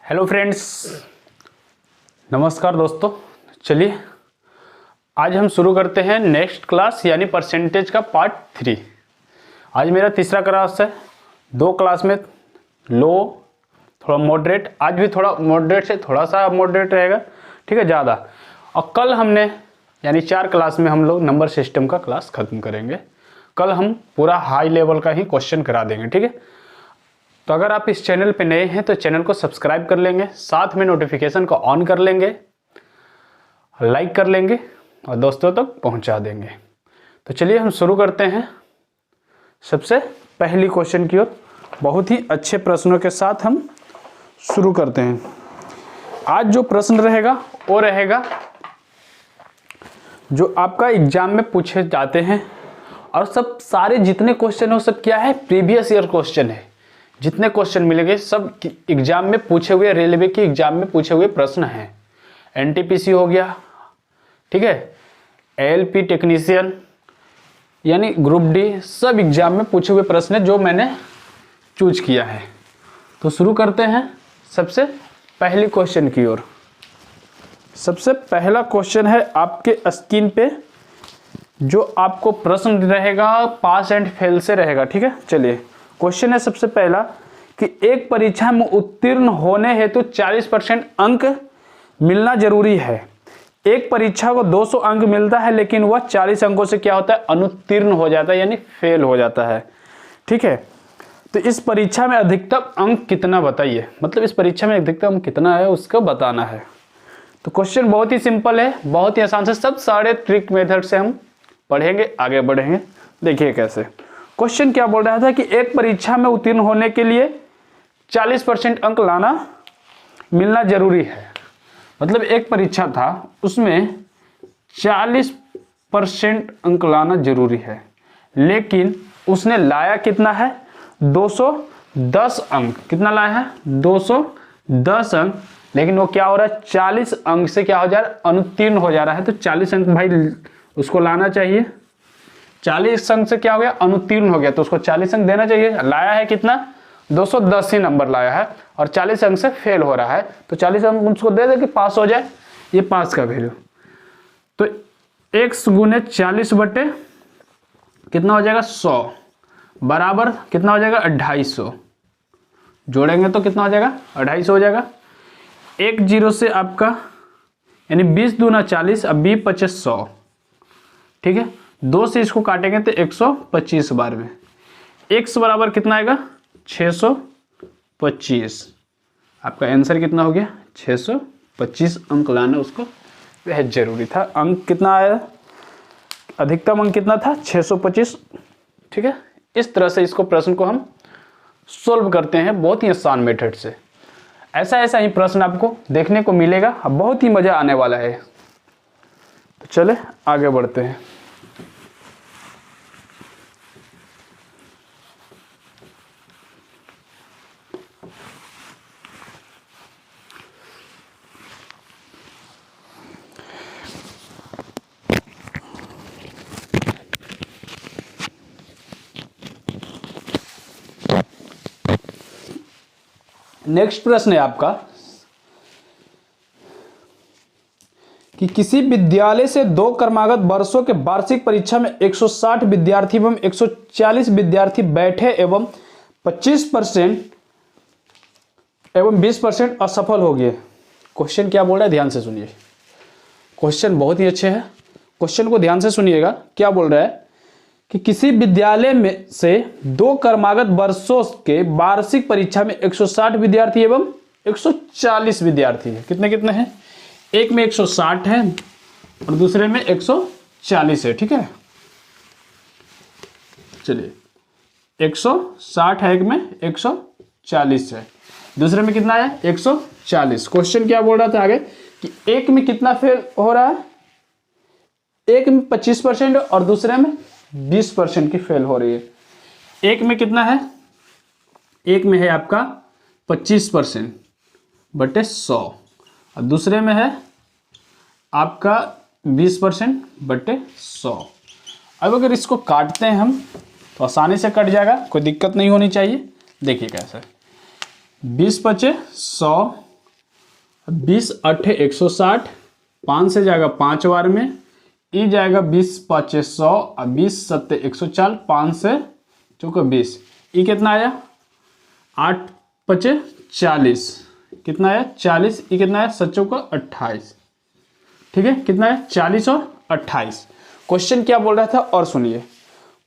Hello friends, नमस्कार दोस्तों। चलिए आज हम शुरू करते हैं नेक्स्ट क्लास यानी परसेंटेज का पार्ट 3। आज मेरा तीसरा क्लास है। 2 क्लास में लो, थोड़ा मॉडरेट, आज भी थोड़ा मॉडरेट से थोड़ा सा मॉडरेट रहेगा, ठीक है, ज़्यादा। और कल हमने यानी 4 क्लास में हम लोग नंबर सिस्टम का क्लास ख़त्म करेंगे। कल हम पूरा हाई लेवल का ही क्वेश्चन करा देंगे, ठीक है। तो अगर आप इस चैनल पे नए हैं तो चैनल को सब्सक्राइब कर लेंगे, साथ में नोटिफिकेशन को ऑन कर लेंगे, लाइक कर लेंगे और दोस्तों तक पहुंचा देंगे। तो चलिए हम शुरू करते हैं सबसे पहली क्वेश्चन की ओर। बहुत ही अच्छे प्रश्नों के साथ हम शुरू करते हैं। आज जो प्रश्न रहेगा वो रहेगा जो आपका एग्जाम में पूछे जाते हैं, और सब सारे जितने क्वेश्चन हो सब क्या है, प्रीवियस ईयर क्वेश्चन है। जितने क्वेश्चन मिलेंगे सब एग्जाम में पूछे हुए, रेलवे के एग्जाम में पूछे हुए प्रश्न हैं। एनटीपीसी हो गया, ठीक है, एएलपी टेक्नीशियन यानी ग्रुप डी, सब एग्जाम में पूछे हुए प्रश्न है जो मैंने चूज किया है। तो शुरू करते हैं सबसे पहली क्वेश्चन की ओर। सबसे पहला क्वेश्चन है आपके स्क्रीन पे, जो आपको प्रश्न रहेगा पास एंड फेल से रहेगा, ठीक है। चलिए क्वेश्चन है सबसे पहला कि एक परीक्षा में उत्तीर्ण होने हेतु 40% अंक मिलना जरूरी है। एक परीक्षा को 200 अंक मिलता है लेकिन वह 40 अंकों से क्या होता है, अनुत्तीर्ण हो जाता है यानी फेल हो जाता है, ठीक है। तो इस परीक्षा में अधिकतम अंक कितना बताइए, मतलब इस परीक्षा में अधिकतम अंक कितना है उसको बताना है। तो क्वेश्चन बहुत ही सिंपल है, बहुत ही आसान से, सब सारे ट्रिक मेथड से हम पढ़ेंगे, आगे बढ़ेंगे। देखिए कैसे क्वेश्चन क्या बोल रहा था कि एक परीक्षा में उत्तीर्ण होने के लिए 40% अंक लाना मिलना जरूरी है। मतलब एक परीक्षा था उसमें 40% अंक लाना जरूरी है, लेकिन उसने लाया कितना है, 210 अंक। कितना लाया है, 210 अंक। लेकिन वो क्या हो रहा है, 40 अंक से क्या हो जा रहा है, अनुत्तीर्ण हो जा रहा है। तो 40 अंक भाई उसको लाना चाहिए। 40 अंक से क्या हो गया, अनुत्तीर्ण हो गया, तो उसको 40 अंक देना चाहिए। लाया है कितना, 210 ही नंबर लाया है और 40 अंक से फेल हो रहा है, तो 40 अंक उसको दे दे कि पास हो जाए। ये पास का वैल्यू तो x गुने 40 बटे कितना हो जाएगा, 100 बराबर कितना हो जाएगा, 250। जोड़ेंगे तो कितना हो जाएगा, 250 हो जाएगा। 1 0 से आपका यानी 20 दूना 40, अब 20 25 100, ठीक है। 2 से इसको काटेंगे तो 125 बार में x बराबर कितना आएगा, 625। आपका आंसर कितना हो गया, 625 अंक लाना उसको बेहद जरूरी था। अंक कितना आया, अधिकतम अंक कितना था, 625, ठीक है। इस तरह से इसको प्रश्न को हम सोल्व करते हैं बहुत ही आसान मेथड से। ऐसा ऐसा ही प्रश्न आपको देखने को मिलेगा, बहुत ही मजा आने वाला है। तो चले आगे बढ़ते हैं। नेक्स्ट प्रश्न है आपका कि किसी विद्यालय से 2 क्रमागत वर्षों के वार्षिक परीक्षा में 160 विद्यार्थी एवं 140 विद्यार्थी बैठे एवं 25% एवं 20% असफल हो गए। क्वेश्चन क्या बोल रहा है, ध्यान से सुनिए। क्वेश्चन बहुत ही अच्छे है, क्वेश्चन को ध्यान से सुनिएगा। क्या बोल रहा है कि किसी विद्यालय में से 2 क्रमागत वर्षों के वार्षिक परीक्षा में 160 विद्यार्थी एवं 140 विद्यार्थी है। कितने कितने हैं, एक में 160 है और दूसरे में 140 है, ठीक है। चलिए 160 है, एक में 140 है, दूसरे में कितना है, 140। क्वेश्चन क्या बोल रहा था आगे कि एक में कितना फेल हो रहा है, एक में 25% और दूसरे में 20% की फेल हो रही है। एक में कितना है, एक में है आपका 25% बटे 100 और दूसरे में है आपका 20% बटे 100। अब अगर इसको काटते हैं हम तो आसानी से कट जाएगा, कोई दिक्कत नहीं होनी चाहिए। देखिए कैसे, 20 बचे 100 20 8 160, 5 से जाएगा 5 बार में, ई जाएगा 20 5 100 और 20 7 140, 5 से चौके 20, ई कितना आया 8 5 40, कितना आया 40, ई कितना आया 7 चौका 28, ठीक है, कितना है 40 और 28। क्वेश्चन क्या बोल रहा था और सुनिए,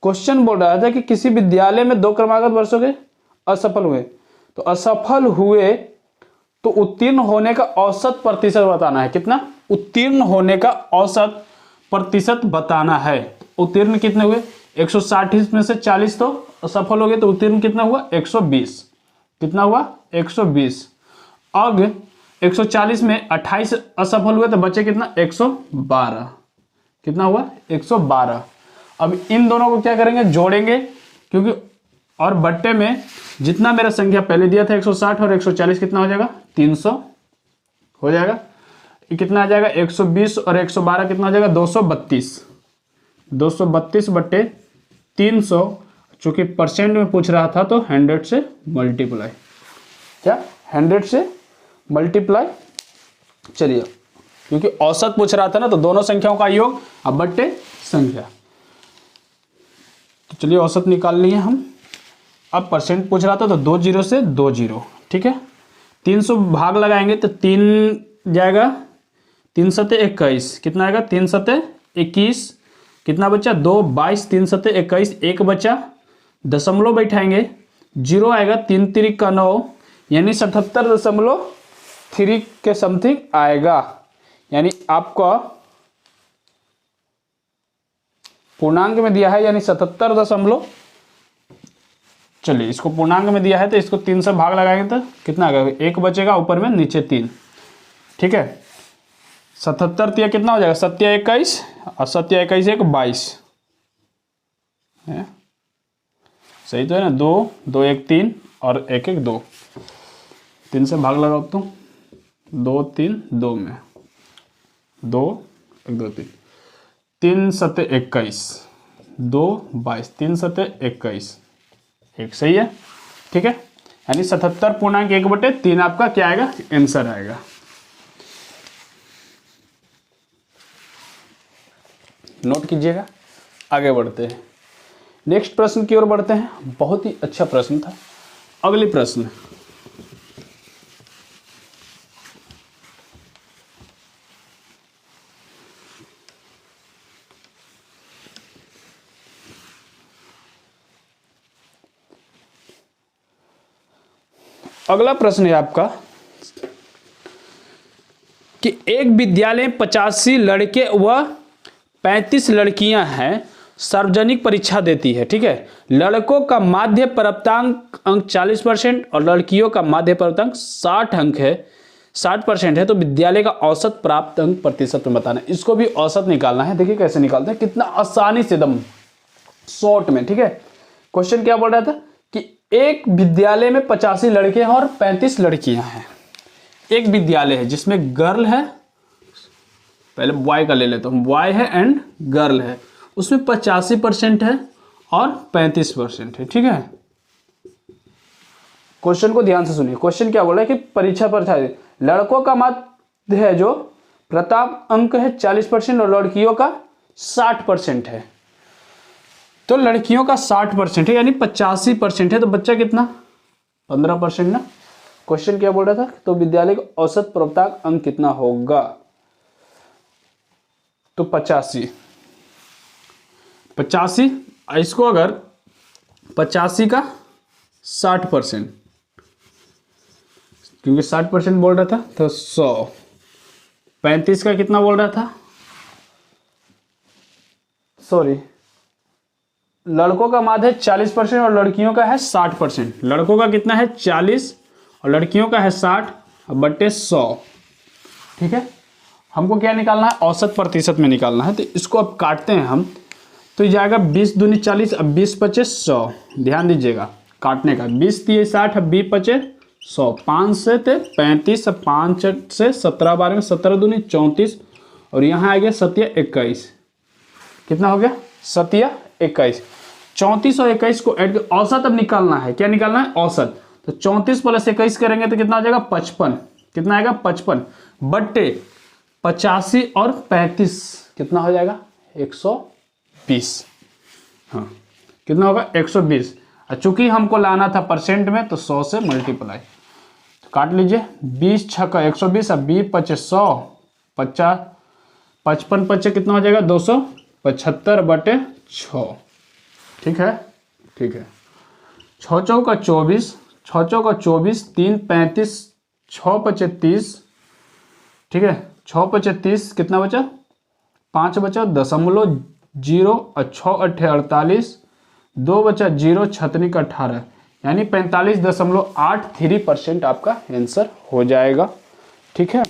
क्वेश्चन बोल रहा था कि किसी विद्यालय में 2 क्रमागत वर्षों के असफल हुए, तो असफल हुए तो उत्तीर्ण होने का औसत प्रतिशत बताना है। कितना उत्तीर्ण होने का औसत प्रतिशत बताना है। उत्तीर्ण कितने हुए 160 में से 40 तो असफल हो गए, तो उत्तीर्ण कितना हुआ 120, कितना हुआ 120। अब 140 में 28 असफल हुए तो बचे कितना 112, कितना हुआ 112। अब इन दोनों को क्या करेंगे जोड़ेंगे, क्योंकि और बट्टे में जितना मेरा संख्या पहले दिया था 160 और 140 कितना हो जाएगा 300 हो जाएगा, ये कितना आ जाएगा 120 और 112 कितना हो जाएगा 232, 232 बट्टे 300, चूंकि परसेंट में पूछ रहा था तो 100 से मल्टीप्लाई, क्या 100 से मल्टीप्लाई, चलिए क्योंकि औसत पूछ रहा था ना तो दोनों संख्याओं का योग अब बट्टे संख्या, तो चलिए औसत निकाल लिए हम। अब परसेंट पूछ रहा था तो 2 0 से 2 0, ठीक है, 300 भाग लगाएंगे तो 3 जाएगा, 3 सते 21, कितना आएगा 3 सते 21, कितना बचा 2 22, 3 सते 21, एक बचा, दशमलव बैठाएंगे, 0 आएगा, 3 3 का 9, यानी 77.3 के समथिंग आएगा, यानी आपका पूर्णांक में दिया है यानी 77 चलिए इसको पूर्णांक में दिया है तो इसको 3 से भाग लगाएंगे तो कितना आ गया, एक बचेगा ऊपर में नीचे 3, ठीक है, 77 तिया कितना हो जाएगा 7 21 और 7 21 1 22 है, सही तो है ना, 2 2 1 3 और 1 1 2, 3 से भाग लगाओ तो 2 3 2 में 2 1 2 3, 3 सते 21 2 22, 3 सते 21 एक, सही है, ठीक है, यानी 77.1/3 आपका क्या आएगा आंसर आएगा। नोट कीजिएगा, आगे बढ़ते हैं, नेक्स्ट प्रश्न की ओर बढ़ते हैं। बहुत ही अच्छा प्रश्न था। अगली प्रश्न, अगला प्रश्न है आपका कि एक विद्यालय में 85 लड़के व 35 लड़कियां हैं, सार्वजनिक परीक्षा देती है, ठीक है, लड़कों का माध्य प्राप्तांक अंक 40% और लड़कियों का माध्य प्राप्तांक 60 अंक है, 60% है, तो विद्यालय का औसत प्राप्त अंक प्रतिशत में बताना है। इसको भी औसत निकालना है। देखिए कैसे निकालते हैं, कितना आसानी से एकदम शॉर्ट में, ठीक है। क्वेश्चन क्या बोल रहा था कि एक विद्यालय में 85 लड़के हैं और 35 लड़कियां हैं। एक विद्यालय है जिसमें गर्ल है, पहले बॉय का ले लेता हूं, बॉय है एंड गर्ल है, उसमें 85% है और 35% है, ठीक है। क्वेश्चन को ध्यान से सुनिए। क्वेश्चन क्या बोल रहा है कि परीक्षा पर लड़कों का माध्य है जो प्रताप अंक है 40% और लड़कियों का 60% है। तो लड़कियों का 60% है यानी 85% है, तो बच्चा कितना 15% ना। क्वेश्चन क्या बोल रहा था, तो विद्यालय का औसत प्राप्तांक अंक कितना होगा, तो 85, इसको अगर 85 का 60%, क्योंकि 60% बोल रहा था तो 100, 35 का कितना बोल रहा था, सॉरी, लड़कों का माध्य है 40% और लड़कियों का है 60%। लड़कों का कितना है 40 और लड़कियों का है 60 बट्टे 100, ठीक है। हमको क्या निकालना है, औसत प्रतिशत में निकालना है। तो इसको अब काटते हैं हम, तो ये जाएगा 20 दूनी 40, अब 20 पचे 100, ध्यान दीजिएगा काटने का, 20 दिए 60, अब 20 पचे 100, 5 से थे 35, 5 से 17 बार में 17 दूनी 34 और यहाँ आ गया 7 21, कितना हो गया 7 21, 34 और 21 को ऐड औसत अब निकालना है। क्या निकालना है, औसत। तो 34 + 21 करेंगे तो कितना हो जाएगा 55, कितना आएगा 55 बट्टे 85 और 35 कितना हो जाएगा 120। हाँ कितना होगा 120। चूंकि हमको लाना था परसेंट में तो 100 से मल्टीप्लाई, तो काट लीजिए 20 छक्का 120 और 20 पचे 100 50 55 पचे कितना हो जाएगा 275 बटे 6। ठीक है 6 चौका 24 6 चौका 24 3 35 6 पचे 30। ठीक है 6 पचे 30 कितना बचा 5 बचा 0.0 और 6 अट्ठे 48 2 बचा 0 छतनी का 18 यानी 45.83% आपका आंसर हो जाएगा। ठीक है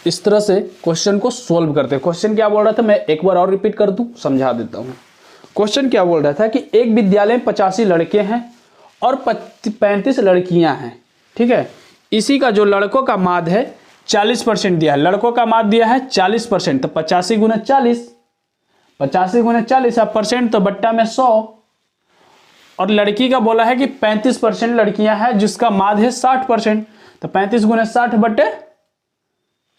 इस तरह से क्वेश्चन को सोल्व करते हैं। क्वेश्चन क्या बोल रहा था मैं एक बार और रिपीट कर दूं, समझा देता हूं। क्वेश्चन क्या बोल रहा था कि एक विद्यालय में 85 लड़के हैं और 35 लड़कियां हैं। ठीक है इसी का जो लड़कों का माद है 40% दिया है, लड़कों का माद दिया है 40%, तो 85 गुना 40 आप परसेंट तो बट्टा में 100, और लड़की का बोला है कि 35% लड़कियां हैं जिसका माद है 60%, तो 35 गुना 60 बट्टे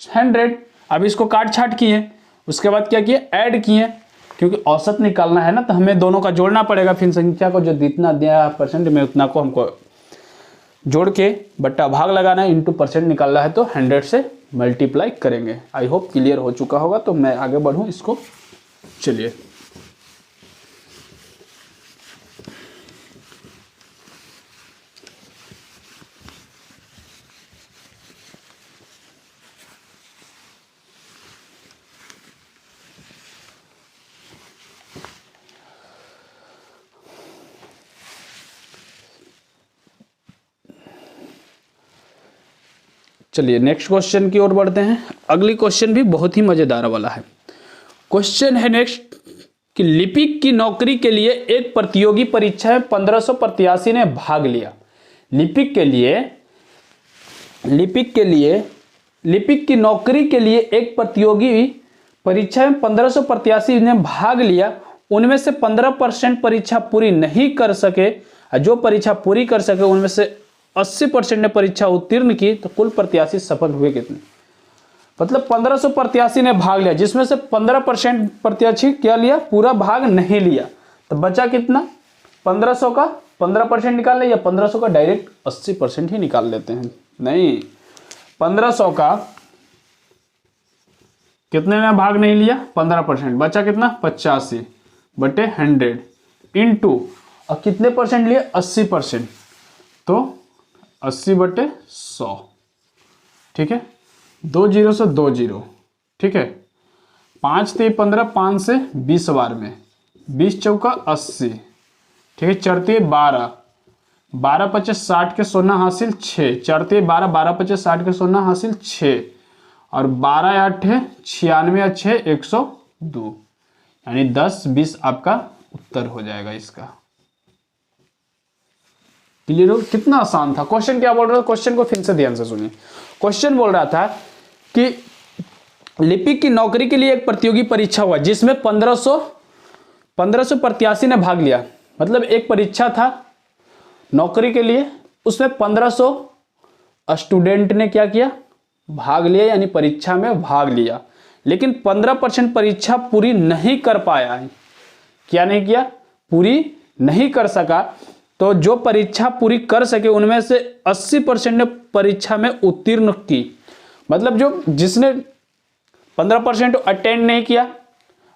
100। अब इसको काट छाट किए, उसके बाद क्या किए ऐड किए, क्योंकि औसत निकालना है ना तो हमें दोनों का जोड़ना पड़ेगा। फिर संख्या को जो जितना दिया परसेंट में उतना को हमको जोड़ के बट्टा भाग लगाना है, इंटू परसेंट निकालना है तो 100 से मल्टीप्लाई करेंगे। आई होप क्लियर हो चुका होगा, तो मैं आगे बढ़ूं इसको। चलिए नेक्स्ट क्वेश्चन की ओर बढ़ते हैं। अगली क्वेश्चन भी बहुत ही मजेदार वाला है। क्वेश्चन है नेक्स्ट कि लिपिक की नौकरी के लिए एक प्रतियोगी परीक्षा में 1500 प्रत्याशी ने भाग लिया। लिपिक की नौकरी के लिए एक प्रतियोगी परीक्षा में 1500 प्रत्याशी ने भाग लिया। उनमें से 15% परीक्षा पूरी नहीं कर सके, जो परीक्षा पूरी कर सके उनमें से 80% ने परीक्षा उत्तीर्ण की, तो कुल प्रत्याशी सफल हुए कितने। मतलब 1500 प्रत्याशी ने भाग लिया जिसमें से 15% प्रत्याशी क्या लिया पूरा भाग नहीं लिया, तो बचा कितना 1500 का 15% निकाल ले, या 1500 का डायरेक्ट 80% ही निकाल लेते हैं। नहीं 1500 का कितने ने भाग नहीं लिया 15%, बचा कितना 85 बटे 100 इंटू और कितने परसेंट लिए 80%, तो 80 बटे 100। ठीक है 2 0 से 2 0। ठीक है 5 3 15 5 से 20 बार में 20 चौका 80। ठीक है 4 3 12 12 25 60 के 16 हासिल 6 4 3 12 12 25 60 के 16 हासिल 6 और 12 8 है 96 और 6 102, यानी 10 20 आपका उत्तर हो जाएगा इसका। क्लियर हो? कितना आसान था। क्वेश्चन क्या बोल रहा था, क्वेश्चन को फिर से ध्यान से सुनिए। क्वेश्चन बोल रहा था कि लिपिक की नौकरी के लिए एक प्रतियोगी परीक्षा हुआ जिसमें 1500 प्रत्याशी ने भाग लिया। मतलब एक परीक्षा था नौकरी के लिए, उसमें 1500 स्टूडेंट ने क्या किया भाग लिया, यानी परीक्षा में भाग लिया, लेकिन 15% परीक्षा पूरी नहीं कर पाया है। क्या नहीं किया पूरी नहीं कर सका, तो जो परीक्षा पूरी कर सके उनमें से 80% ने परीक्षा में उत्तीर्ण की। मतलब जो जिसने 15% अटेंड नहीं किया,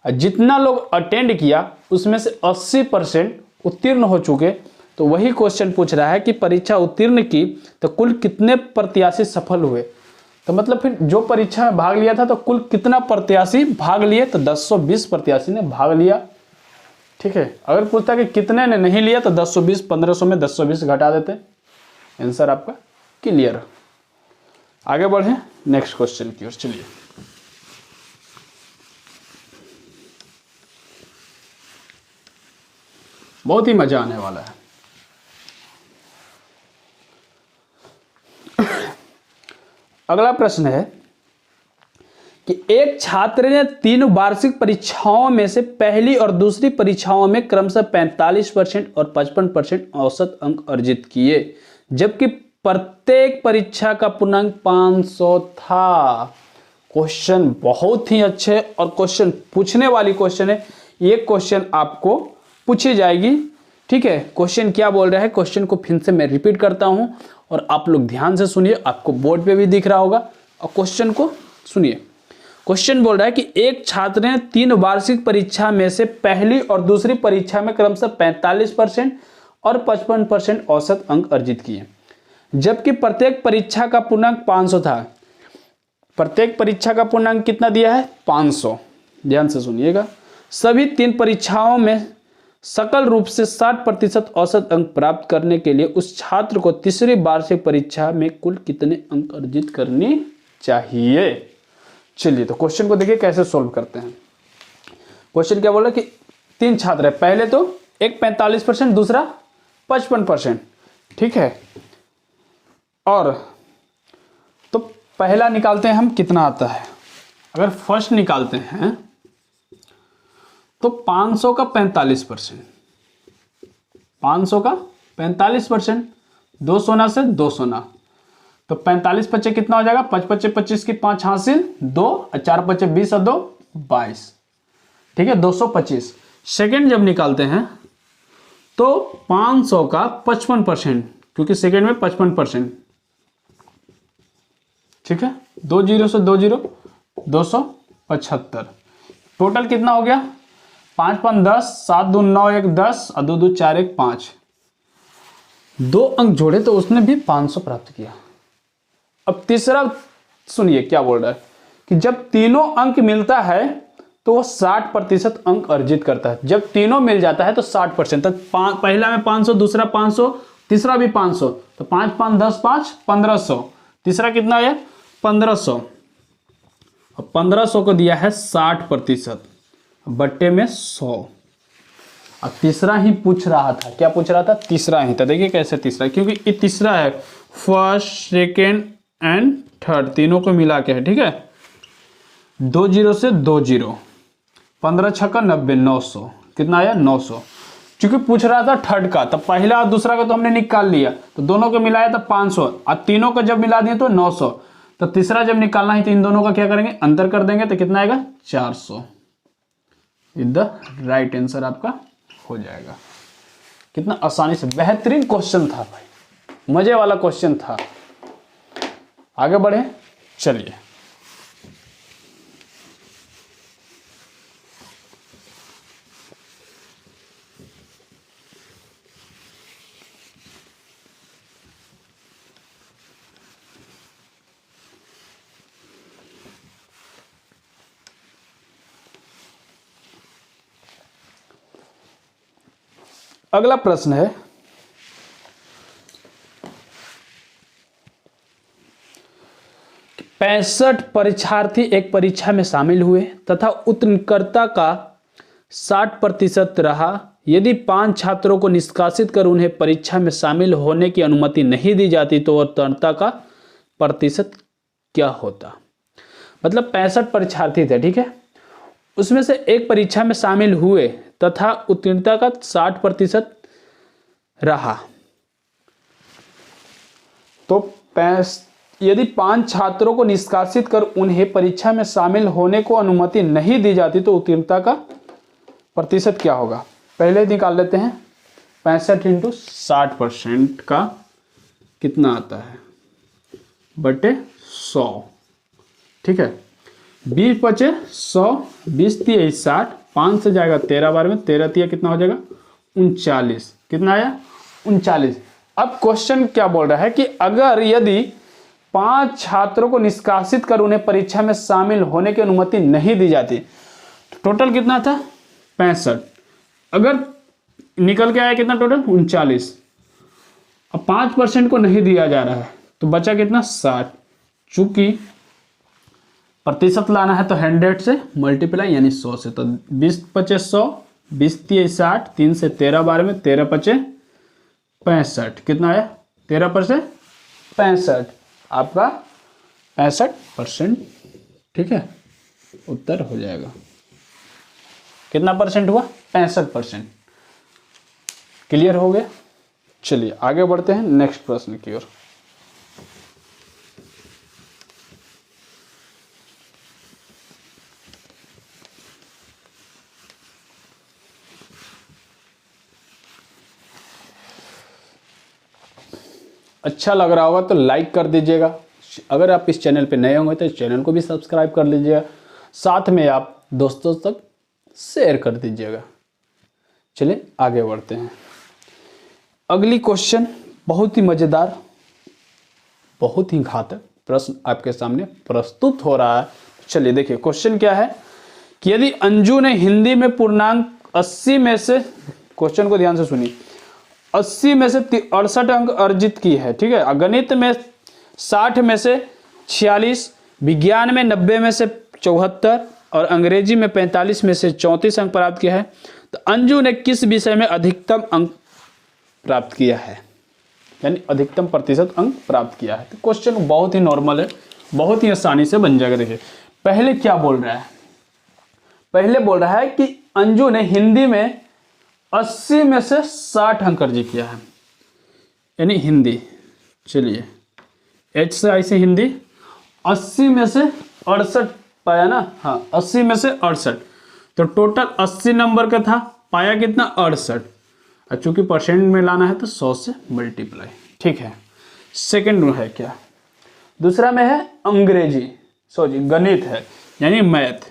जितना लोग अटेंड किया उसमें से 80% उत्तीर्ण हो चुके। तो वही क्वेश्चन पूछ रहा है कि परीक्षा उत्तीर्ण की तो कुल कितने प्रत्याशी सफल हुए। तो मतलब फिर जो परीक्षा में भाग लिया था तो कुल कितना प्रत्याशी भाग लिए, तो 1020 प्रत्याशी ने भाग लिया। ठीक है अगर पूछता कि कितने ने नहीं लिया तो 1020 1500 में 1020 घटा देते, आंसर आपका क्लियर। आगे बढ़े नेक्स्ट क्वेश्चन की ओर। चलिए बहुत ही मजा आने वाला है। अगला प्रश्न है कि एक छात्र ने 3 वार्षिक परीक्षाओं में से पहली और दूसरी परीक्षाओं में क्रमशः 45% और 55% औसत अंक अर्जित किए, जबकि प्रत्येक परीक्षा का पूर्णांक 500 था। क्वेश्चन बहुत ही अच्छे और क्वेश्चन पूछने वाली क्वेश्चन है। ये क्वेश्चन आपको पूछी जाएगी, ठीक है। क्वेश्चन क्या बोल रहा है, क्वेश्चन को फिर से मैं रिपीट करता हूं और आप लोग ध्यान से सुनिए, आपको बोर्ड पे भी दिख रहा होगा। और क्वेश्चन को सुनिए। क्वेश्चन बोल रहा है कि एक छात्र ने 3 वार्षिक परीक्षा में से पहली और दूसरी परीक्षा में क्रमशः 45% और 55% औसत अंक अर्जित किए, जबकि प्रत्येक परीक्षा का पूर्णांक 500 था। प्रत्येक परीक्षा का पूर्णांक कितना दिया है, 500। ध्यान से सुनिएगा। सभी 3 परीक्षाओं में सकल रूप से 60% औसत अंक प्राप्त करने के लिए उस छात्र को तीसरी वार्षिक परीक्षा में कुल कितने अंक अर्जित करने चाहिए। चलिए तो क्वेश्चन को देखिए कैसे सोल्व करते हैं। क्वेश्चन क्या बोल रहा है कि 3 छात्र है, पहले तो एक 45%, दूसरा 55%, ठीक है। और तो पहला निकालते हैं हम, कितना आता है। अगर फर्स्ट निकालते हैं तो 500 का 45%, 500 का 45%, 2 सोना से 2 सोना, तो 45 पच्चे कितना हो जाएगा, 5 पच्चे 25 की 5 हासिल 2, 4 पच्चे 20 और 2 22, ठीक है, 225। सेकेंड जब निकालते हैं तो 500 का 55%, क्योंकि सेकेंड में 55%, ठीक है, 2 जीरो से 2 जीरो, 275। टोटल कितना हो गया, 5 5 10, 7 2 9 1 10 और 2 2 4 1 5। 2 अंक जोड़े तो उसने भी 500 प्राप्त किया। अब तीसरा सुनिए क्या बोल रहा है कि जब तीनों अंक मिलता है तो वो 60% अंक अर्जित करता है। जब तीनों मिल जाता है तो 60%, तो पहला में 500, दूसरा 500, तीसरा भी 500, तो 5 5 10 5 1500, तीसरा कितना आया 1500, और 1500 को दिया है 60% बट्टे में 100। अब तीसरा ही पूछ रहा था, क्या पूछ रहा था, तीसरा ही था। देखिए कैसे तीसरा, क्योंकि ये तीसरा है, फर्स्ट सेकेंड एंड थर्ड तीनों को मिला के है, ठीक है। 2 जीरो से 2 जीरो, 15 छक्का 90, 900, कितना आया 900। क्योंकि पूछ रहा था थर्ड का, तो पहला और दूसरा का तो हमने निकाल लिया, तो दोनों को मिलाया तो 500, और तीनों को जब मिला दिए तो 900। तो तीसरा जब निकालना है तो इन दोनों का क्या करेंगे, अंतर कर देंगे, तो कितना आएगा 400। द राइट आंसर आपका हो जाएगा। कितना आसानी से, बेहतरीन क्वेश्चन था भाई, मजे वाला क्वेश्चन था। आगे बढ़े, चलिए। अगला प्रश्न है, कि 65 परीक्षार्थी एक परीक्षा में शामिल हुए तथा उत्तीर्णता का 60% रहा। यदि 5 छात्रों को निष्कासित कर उन्हें परीक्षा में शामिल होने की अनुमति नहीं दी जाती तो उत्तीर्णता का प्रतिशत क्या होता। मतलब 65 परीक्षार्थी थे, ठीक है, उसमें से एक परीक्षा में शामिल हुए तथा उत्तीर्णता का 60% रहा। तो यदि 5 छात्रों को निष्कासित कर उन्हें परीक्षा में शामिल होने को अनुमति नहीं दी जाती तो उत्तीर्णता का प्रतिशत क्या होगा। पहले निकाल लेते हैं, 65 × 60% का कितना आता है, बटे 100, ठीक है। 20 बचे 100, 20 3 60, 5 से जाएगा 13 बार में, 13 3 कितना हो जाएगा 39, कितना आया 39। अब क्वेश्चन क्या बोल रहा है कि अगर यदि 5 छात्रों को निष्कासित कर उन्हें परीक्षा में शामिल होने की अनुमति नहीं दी जाती, तो टोटल कितना था 65, अगर निकल के आया कितना टोटल 39। अब 5% को नहीं दिया जा रहा है तो बचा कितना 60। चूंकि प्रतिशत लाना है तो 100 से मल्टीप्लाई यानी 100 से, तो 20 पचे 100, 20 3 60, 3 से 13 बार में, 13 पचे 65, कितना आया 13 पर से 65, आपका 65%, ठीक है, उत्तर हो जाएगा। कितना परसेंट हुआ 65%। क्लियर हो गया। चलिए आगे बढ़ते हैं नेक्स्ट प्रश्न की ओर। अच्छा लग रहा होगा तो लाइक कर दीजिएगा। अगर आप इस चैनल पे नए होंगे तो इस चैनल को भी सब्सक्राइब कर लीजिएगा, साथ में आप दोस्तों तक शेयर कर दीजिएगा। चलिए आगे बढ़ते हैं। अगली क्वेश्चन बहुत ही मज़ेदार, बहुत ही घातक प्रश्न आपके सामने प्रस्तुत हो रहा है। चलिए देखिए क्वेश्चन क्या है कि यदि अंजू ने हिंदी में पूर्णांक 80 में से, क्वेश्चन को ध्यान से सुनिए, 80 में से 68 अंक अर्जित की है, ठीक है, गणित में 60 में से 46, विज्ञान में 90 में से 74 और अंग्रेजी में 45 में से 34 अंक प्राप्त किया है, तो अंजू ने किस विषय में अधिकतम अंक प्राप्त किया है, यानी अधिकतम प्रतिशत अंक प्राप्त किया है। तो क्वेश्चन बहुत ही नॉर्मल है, बहुत ही आसानी से बन जाएगा। देखिए पहले क्या बोल रहा है, पहले बोल रहा है कि अंजू ने हिंदी में 80 में से 60 अंक अर्जित किया है, यानी हिंदी, चलिए एच से आई से हिंदी, 80 में से 68 पाया ना, हाँ 80 में से 68, तो टोटल 80 नंबर का था, पाया कितना 68, और चूंकि परसेंट में लाना है तो 100 से मल्टीप्लाई, ठीक है। सेकंड में है क्या, दूसरा में है अंग्रेजी, सॉरी गणित है, यानी मैथ,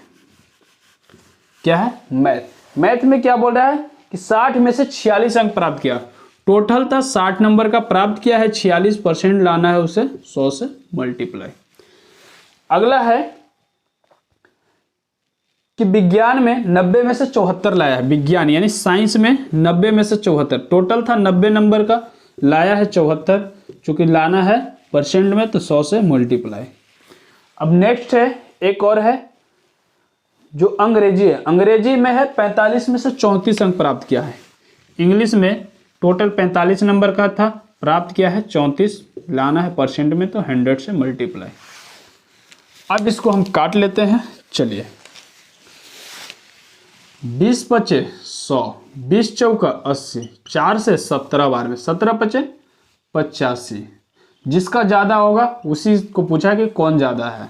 क्या है मैथ। मैथ में क्या बोल रहा है कि 60 में से 46 अंक प्राप्त किया, टोटल था 60 नंबर का, प्राप्त किया है 46%, लाना है उसे 100 से मल्टीप्लाई। अगला है कि विज्ञान में 90 में से 74 लाया है, विज्ञान यानी साइंस में 90 में से 74, टोटल था 90 नंबर का, लाया है 74, चूंकि लाना है परसेंट में तो 100 से मल्टीप्लाई। अब नेक्स्ट है, एक और है जो अंग्रेजी है, अंग्रेजी में है 45 में से 34 अंक प्राप्त किया है, इंग्लिश में टोटल 45 नंबर का था, प्राप्त किया है 34, लाना है परसेंट में तो 100 से मल्टीप्लाई। अब इसको हम काट लेते हैं, चलिए 20 पचे 100, 20 चौका 80, 4 से 17 बार में 17 पचे 85, जिसका ज़्यादा होगा उसी को पूछा कि कौन ज़्यादा है।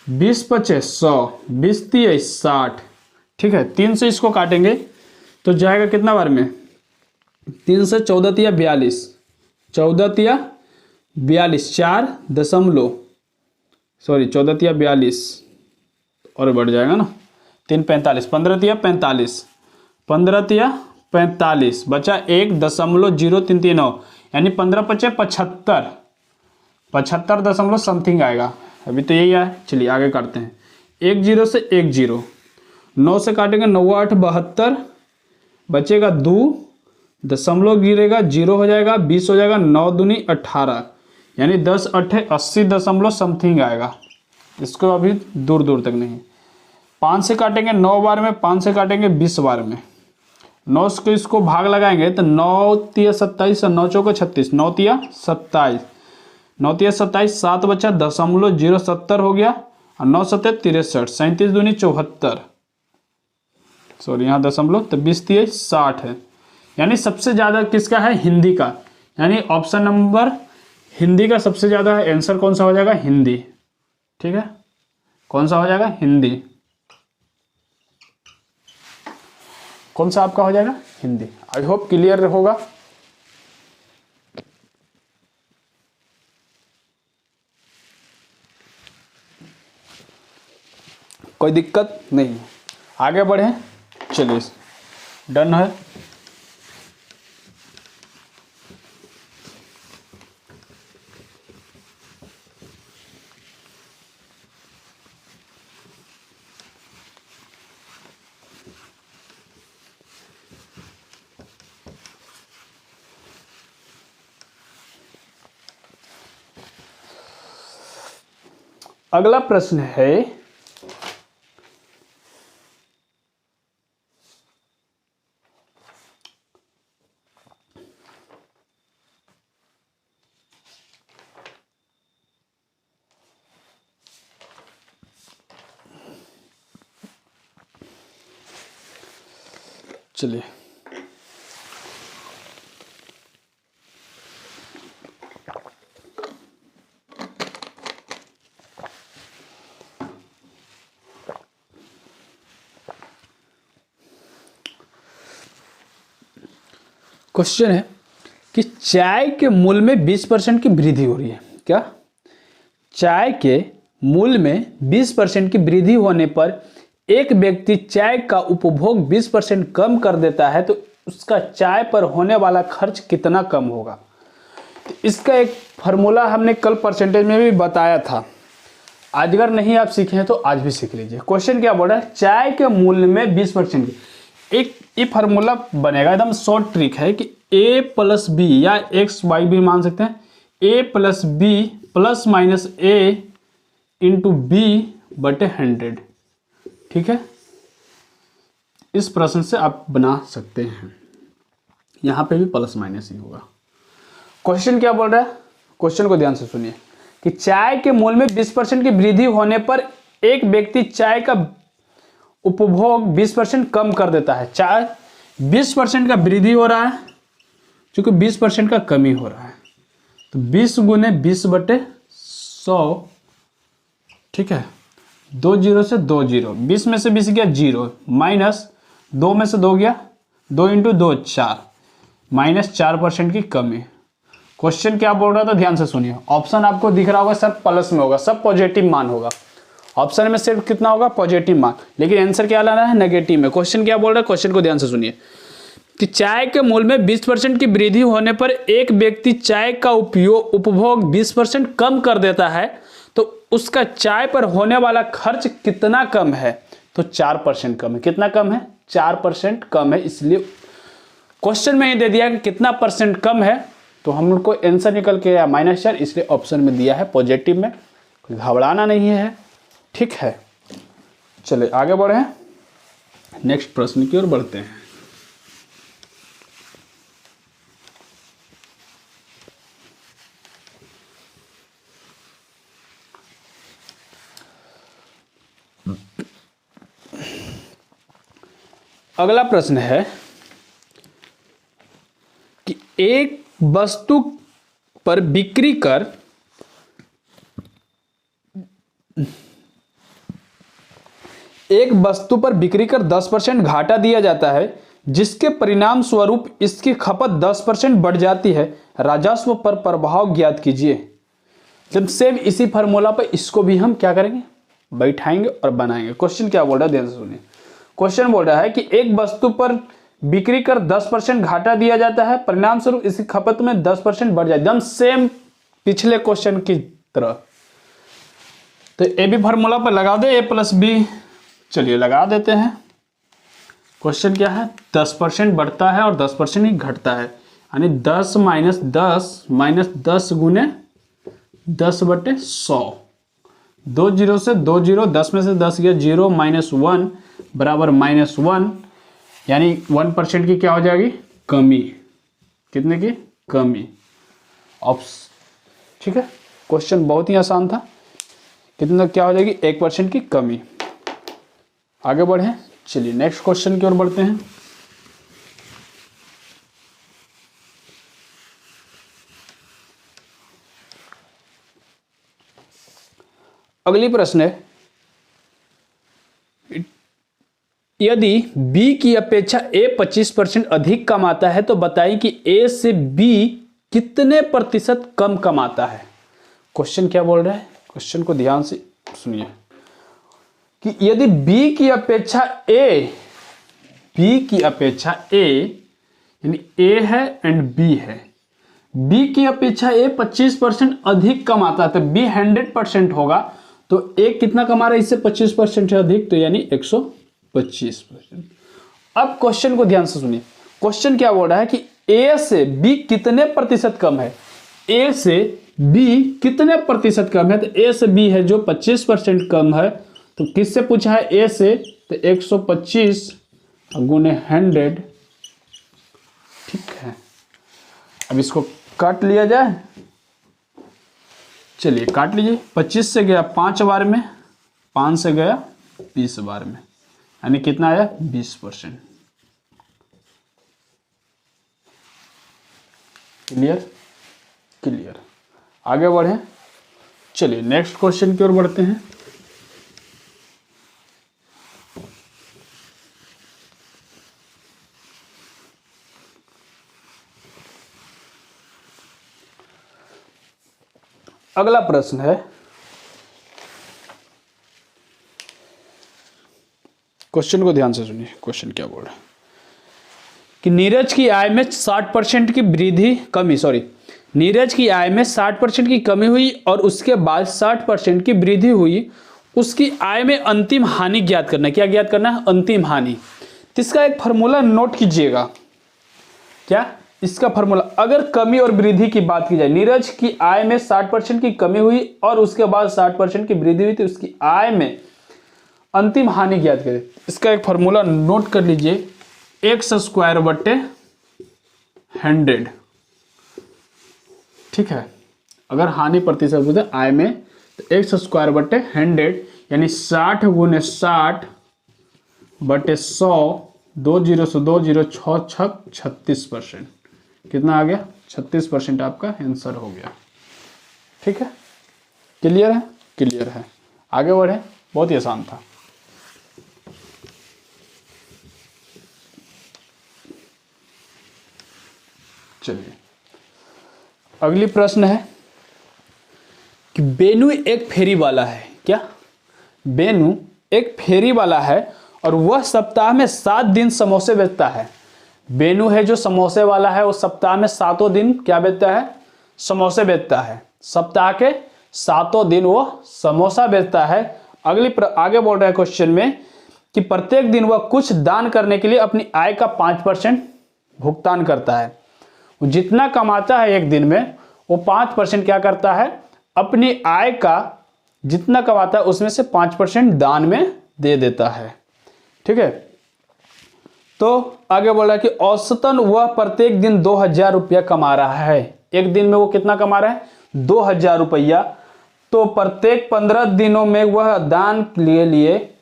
20 पचे 100, 20 तिया 60, ठीक है, 3 से इसको काटेंगे तो जाएगा कितना बार में, 3 से 14 तिया 42, 14 तिया 42, 4 दशमलव, सॉरी 14 तिया 42 और बढ़ जाएगा ना, 3 45, 15 तिया 45, 15 तिया 45, बचा 1.03339, यानी 15 पचे 75, 75 दशमलव समथिंग आएगा, अभी तो यही है। चलिए आगे करते हैं, 1 0 से 1 0, 9 से काटेंगे 9 8 72, बचेगा 2, दशमलव गिरेगा 0 हो जाएगा, 20 हो जाएगा, 9 दूनी 18, यानी 10 8 80 दशमलव समथिंग आएगा। इसको अभी दूर दूर तक नहीं, 5 से काटेंगे 9 बार में, 5 से काटेंगे 20 बार में, 9 से इसको भाग लगाएंगे तो 9 तिया 27 और 9 चौका 36, 9 तिया 27, 9 तिया 27, 7 बचा 0.070 हो गया, और 9 7 63, 37 दूनी 74, सॉरी यहाँ दशमलव, तो 20 तिया 60 है, यानी सबसे ज़्यादा किसका है, हिंदी का, यानी ऑप्शन नंबर हिंदी का सबसे ज़्यादा है। आंसर कौन सा हो जाएगा, हिंदी, ठीक है, कौन सा हो जाएगा, हिंदी, कौन सा आपका हो जाएगा, हिंदी। आई होप क्लियर होगा। कोई दिक्कत नहीं, आगे बढ़े, चलिए डन है। अगला प्रश्न है, चलिए क्वेश्चन है कि चाय के मूल्य में 20% की वृद्धि हो रही है। क्या? चाय के मूल्य में 20% की वृद्धि होने पर एक व्यक्ति चाय का उपभोग 20% कम कर देता है तो उसका चाय पर होने वाला खर्च कितना कम होगा। तो इसका एक फार्मूला हमने कल परसेंटेज में भी बताया था, आज अगर नहीं आप सीखे हैं तो आज भी सीख लीजिए। क्वेश्चन क्या बोल रहा है? चाय के मूल्य में 20% की एक ये फार्मूला बनेगा, एकदम शॉर्ट ट्रिक है कि a प्लस बी या एक्स वाई भी मान सकते हैं, a plus B plus minus a into B बटे 100। ठीक है, इस प्रश्न से आप बना सकते हैं, यहां पे भी प्लस माइनस ही होगा। क्वेश्चन क्या बोल रहा है? क्वेश्चन को ध्यान से सुनिए कि चाय के मूल्य में 20% की वृद्धि होने पर एक व्यक्ति चाय का उपभोग 20% कम कर देता है। चाय 20% का वृद्धि हो रहा है, क्योंकि 20% का कमी हो रहा है, तो 20 गुने 20 बटे 100। ठीक है, 2 जीरो से 2 जीरो, 20 में से 20 गया 0, माइनस 2 में से 2 गया 2 इंटू 2 4, माइनस 4% की कमी। क्वेश्चन क्या बोल रहा था? ध्यान से सुनिए। ऑप्शन आपको दिख रहा होगा, सब प्लस में होगा, सब पॉजिटिव मान होगा। ऑप्शन में सिर्फ कितना होगा? पॉजिटिव मान, लेकिन आंसर क्या लाना है? नेगेटिव में। क्वेश्चन क्या बोल रहा है? क्वेश्चन को ध्यान से सुनिए कि चाय के मूल्य में 20% की वृद्धि होने पर एक व्यक्ति चाय का उपभोग 20% कम कर देता है तो उसका चाय पर होने वाला खर्च कितना कम है? तो 4% कम है। कितना कम है? 4% कम है। इसलिए क्वेश्चन में ही दे दिया कि कितना परसेंट कम है, तो हम लोग को आंसर निकल के आया -4, इसलिए ऑप्शन में दिया है पॉजिटिव में। कोई घबराना नहीं है, ठीक है। चलिए आगे बढ़े, नेक्स्ट प्रश्न की ओर बढ़ते हैं। अगला प्रश्न है कि एक वस्तु पर बिक्री कर एक वस्तु पर बिक्री कर 10% घाटा दिया जाता है, जिसके परिणाम स्वरूप इसकी खपत 10% बढ़ जाती है। राजस्व पर प्रभाव ज्ञात कीजिए। जब सेम इसी फार्मूला पर इसको भी हम क्या करेंगे? बैठाएंगे और बनाएंगे। क्वेश्चन क्या बोल रहा है? ध्यान से सुनिए। क्वेश्चन बोल रहा है कि एक वस्तु पर बिक्री कर 10% घाटा दिया जाता है, परिणाम स्वरूप इसकी खपत में 10% बढ़ जाए। एकदम सेम पिछले क्वेश्चन की तरह। तो ए भी फार्मूला पर लगा दे, a प्लस बी। चलिए लगा देते हैं। क्वेश्चन क्या है? 10% बढ़ता है और 10% ही घटता है, यानी 10 माइनस 10 गुने 10 बटे 100। 2 जीरो से 2 जीरो, 10 में से 10 गया 0, -1 बराबर -1, यानी 1% की क्या हो जाएगी? कमी। कितने की? कमी। ठीक है, क्वेश्चन बहुत ही आसान था। कितना क्या हो जाएगी? 1% की कमी। आगे बढ़े, चलिए नेक्स्ट क्वेश्चन की ओर बढ़ते हैं। अगली प्रश्न है, यदि B की अपेक्षा A 25% अधिक कमाता है तो बताइए कि A से B कितने प्रतिशत कम कमाता है। क्वेश्चन क्या बोल रहा है? क्वेश्चन को ध्यान से सुनिए कि यदि B की अपेक्षा A यानी A है एंड B है, B की अपेक्षा A 25% अधिक कमाता है तो B 100% होगा, तो A कितना कमा रहा है इससे 25% अधिक, तो यानी 125%। अब क्वेश्चन को ध्यान से सुनिए। क्वेश्चन क्या बोल रहा है कि A से B कितने प्रतिशत कम है? A से B कितने प्रतिशत कम है? तो A से B है जो 25% कम है, तो किससे पूछा है? A से, तो 125 गुने 100। ठीक है, अब इसको काट लिया जाए। चलिए काट लीजिए। 25 से गया 5 बार में, 5 से गया 20 बार में, यानी कितना आया? 20%। क्लियर। आगे बढ़े, चलिए नेक्स्ट क्वेश्चन की ओर बढ़ते हैं। अगला प्रश्न है, क्वेश्चन को ध्यान से सुनिए। क्वेश्चन क्या बोल रहा है कि नीरज की आय में 60% की वृद्धि कमी नीरज की आय में 60% की कमी हुई और उसके बाद 60% की वृद्धि हुई। उसकी आय में अंतिम हानि ज्ञात करना है। क्या ज्ञात करना है? अंतिम हानि। तो इसका एक फॉर्मूला नोट कीजिएगा। क्या इसका फॉर्मूला? अगर कमी और वृद्धि की बात की जाए, नीरज की आय में 60% की कमी हुई और उसके बाद 60% की वृद्धि हुई, तो उसकी आय में अंतिम हानि ज्ञात करें। इसका एक फॉर्मूला नोट कर लीजिए, x²/100। ठीक है, अगर हानि प्रतिशत बोलते आय में तो x²/100 यानी 60 × 60/100, 2 0 से 2 0, 6 6 36%। कितना आ गया? 36% आपका आंसर हो गया। ठीक है, क्लियर है? क्लियर है। आगे बढ़े, बहुत ही आसान था। चलिए अगली प्रश्न है कि बेनू एक फेरी वाला है। क्या? बेनू एक फेरी वाला है और वह सप्ताह में 7 दिन समोसे बेचता है। बेनू है जो समोसे वाला है, वो सप्ताह में 7 दिन क्या बेचता है? समोसे बेचता है। सप्ताह के 7 दिन वो समोसा बेचता है। आगे बोल रहा है क्वेश्चन में कि प्रत्येक दिन वह कुछ दान करने के लिए अपनी आय का 5% भुगतान करता है। वो जितना कमाता है एक दिन में, वो 5% क्या करता है? अपनी आय का जितना कमाता है उसमें से 5% दान में दे देता है। ठीक है, तो आगे बोल रहा है कि औसतन वह प्रत्येक दिन 2000 रुपया कमा रहा है। एक दिन में वो कितना कमा रहा है? 2000 रुपया। तो प्रत्येक 15 दिनों में वह दान के लिए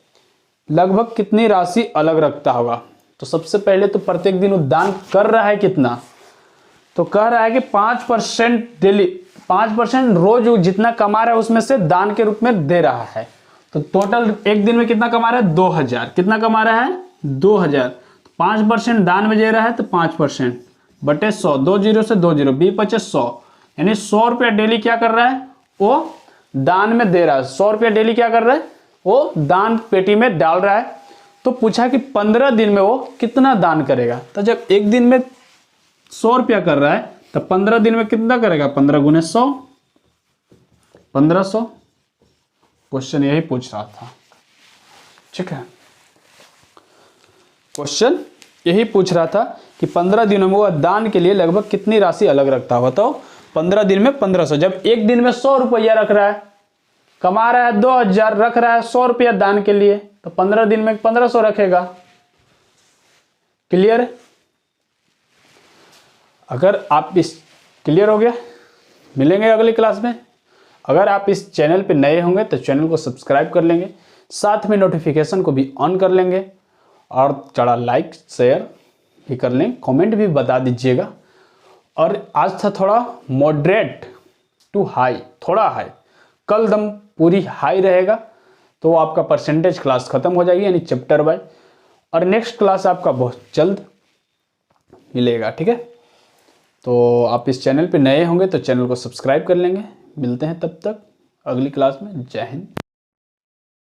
लगभग कितनी राशि अलग रखता होगा? तो सबसे पहले तो प्रत्येक दिन वो दान कर रहा है कितना? तो कह रहा है कि 5% डेली, 5% रोज जितना कमा रहा है उसमें से दान के रूप में दे रहा है। तो टोटल एक दिन में कितना कमा रहा है? 2000। कितना कमा रहा है? 2000। 5% दान में दे रहा है तो 5% बटे 100, 2 0 से 2 0, 20 100, यानी 100 रुपया डेली क्या कर रहा है? वो दान में दे रहा है। 100 रुपया डेली क्या कर रहा है? वो दान पेटी में डाल रहा है। तो पूछा कि 15 दिन में वो कितना दान करेगा? तो जब एक दिन में 100 रुपया कर रहा है तो 15 दिन में कितना करेगा? 15 × 100, 1500। क्वेश्चन यही पूछ रहा था। ठीक है, क्वेश्चन यही पूछ रहा था कि 15 दिनों में वह दान के लिए लगभग कितनी राशि अलग रखता है। बताओ, 15 दिन में 1500। जब एक दिन में 100 रुपया रख रहा है, कमा रहा है 2000, रख रहा है 100 रुपया दान के लिए, तो 15 दिन में 1500 रखेगा। क्लियर है? अगर आप इस क्लियर हो गया, मिलेंगे अगली क्लास में। अगर आप इस चैनल पे नए होंगे तो चैनल को सब्सक्राइब कर लेंगे, साथ में नोटिफिकेशन को भी ऑन कर लेंगे और थोड़ा लाइक शेयर भी कर लें, कमेंट भी बता दीजिएगा। और आज था थोड़ा मॉडरेट टू हाई, थोड़ा हाई, कल दम पूरी हाई रहेगा। तो आपका परसेंटेज क्लास खत्म हो जाएगी, यानी चैप्टर वाइज। और नेक्स्ट क्लास आपका बहुत जल्द मिलेगा। ठीक है, तो आप इस चैनल पे नए होंगे तो चैनल को सब्सक्राइब कर लेंगे। मिलते हैं तब तक अगली क्लास में। जय हिंद।